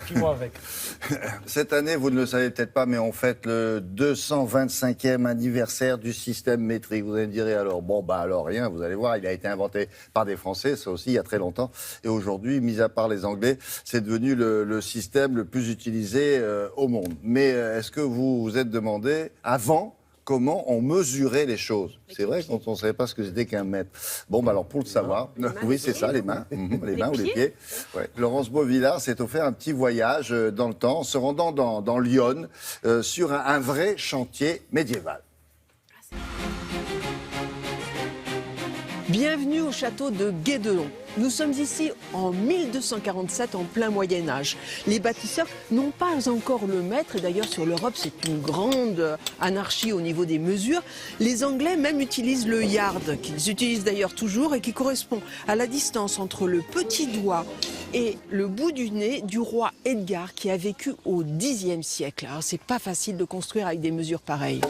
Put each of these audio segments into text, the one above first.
qui vont avec. Cette année, vous ne le savez peut-être pas, mais on fête le 225e anniversaire du système métrique. Vous allez me dire, alors, bon, bah alors rien, vous allez voir, il a été inventé par des Français, ça aussi, il y a très longtemps. Et aujourd'hui, mis à part les Anglais, c'est devenu le système le plus utilisé au monde. Mais est-ce que vous vous êtes demandé, avant, comment on mesurait les choses? C'est vrai quand on ne savait pas ce que c'était qu'un mètre. Bon, bah alors pour le savoir, oui, c'est ça, les mains, les mains ou les pieds. Ouais. Laurence Beauvillard s'est offert un petit voyage dans le temps, en se rendant dans Lyon, sur un vrai chantier médiéval. Bienvenue au château de Guédelon. Nous sommes ici en 1247, en plein Moyen-Âge. Les bâtisseurs n'ont pas encore le mètre, et d'ailleurs sur l'Europe c'est une grande anarchie au niveau des mesures. Les Anglais même utilisent le yard, qu'ils utilisent d'ailleurs toujours et qui correspond à la distance entre le petit doigt et le bout du nez du roi Edgar qui a vécu au Xe siècle. Alors c'est pas facile de construire avec des mesures pareilles.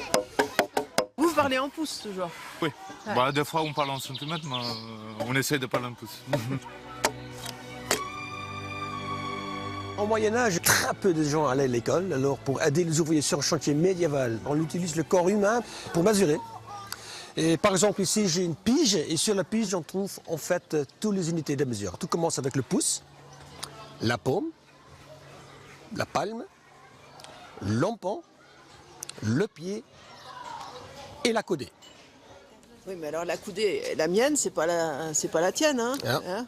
Vous parlez en pouces toujours? Oui. Ouais. Bah, des fois on parle en centimètres, mais on essaie de parler en pouces. Au Moyen-Âge, très peu de gens allaient à l'école. Alors pour aider les ouvriers sur un chantier médiéval, on utilise le corps humain pour mesurer. Et par exemple ici j'ai une pige et sur la pige on trouve en fait toutes les unités de mesure. Tout commence avec le pouce, la paume, la palme, l'empan, le pied et la coudée. Oui, mais alors la coudée, la mienne, c'est pas la tienne, hein, hein?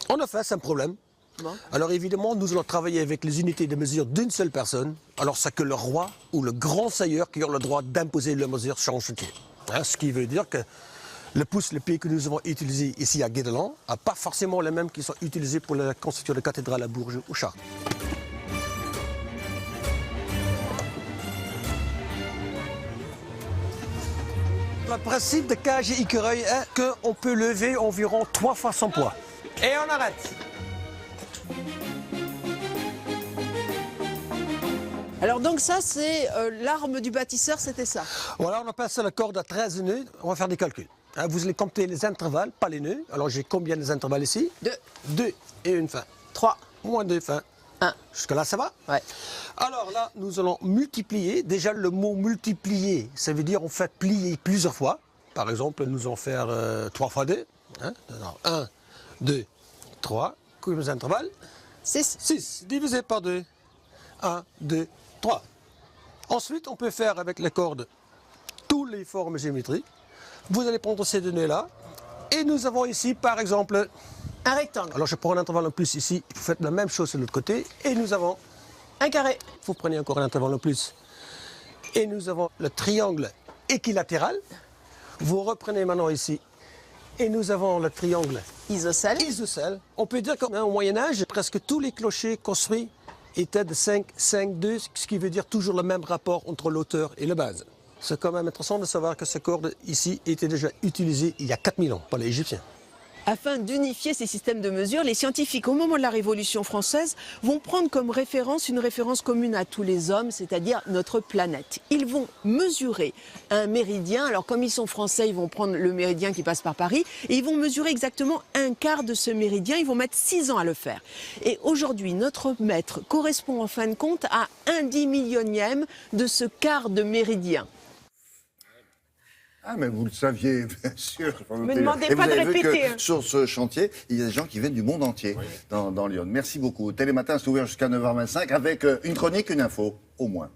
En effet, c'est un problème. Bon. Alors évidemment, nous allons travailler avec les unités de mesure d'une seule personne. Alors c'est que le roi ou le grand seigneur qui a le droit d'imposer la mesure sur un chantier. Ce qui veut dire que le pouce, le pied que nous avons utilisé ici à Guédelon, n'a pas forcément les mêmes qui sont utilisés pour la construction de cathédrale à Bourges ou Chartres. Le principe de cage et écureuil est qu'on peut lever environ 3 fois son poids. Et on arrête. Alors donc ça, c'est l'arme du bâtisseur, c'était ça? Voilà, on appelle ça la corde à 13 nœuds. On va faire des calculs. Vous allez compter les intervalles, pas les nœuds. Alors j'ai combien d'intervalles ici? 2. 2 et une fin. 3. Moins 2 fins. 1. Jusque-là, ça va? Ouais. Alors là, nous allons multiplier. Déjà, le mot multiplier, ça veut dire on fait plier plusieurs fois. Par exemple, nous allons faire 3 fois 2. Alors, 1, 2, 3. Combien d'intervalles? 6. 6. Divisé par 2. 1, 2, 3. Ensuite, on peut faire avec les cordes toutes les formes géométriques. Vous allez prendre ces données-là. Et nous avons ici, par exemple, un rectangle. Alors je prends un intervalle en plus ici, vous faites la même chose de l'autre côté, et nous avons un carré. Vous prenez encore un intervalle en plus. Et nous avons le triangle équilatéral. Vous reprenez maintenant ici, et nous avons le triangle isocèle. On peut dire qu'au Moyen-Âge, presque tous les clochers construits étaient de 5, 5, 2, ce qui veut dire toujours le même rapport entre l'auteur et la base. C'est quand même intéressant de savoir que ce corde ici était déjà utilisé il y a 4000 ans par les Égyptiens. Afin d'unifier ces systèmes de mesure, les scientifiques, au moment de la Révolution française, vont prendre comme référence une référence commune à tous les hommes, c'est-à-dire notre planète. Ils vont mesurer un méridien. Alors, comme ils sont français, ils vont prendre le méridien qui passe par Paris et ils vont mesurer exactement un quart de ce méridien. Ils vont mettre 6 ans à le faire. Et aujourd'hui, notre mètre correspond en fin de compte à 1/10 000 de ce quart de méridien. Ah, mais vous le saviez, bien sûr. Ne me demandez pas de répéter. Sur ce chantier, il y a des gens qui viennent du monde entier dans Lyon. Merci beaucoup. Télématin, c'est ouvert jusqu'à 9h25 avec une chronique, une info, au moins.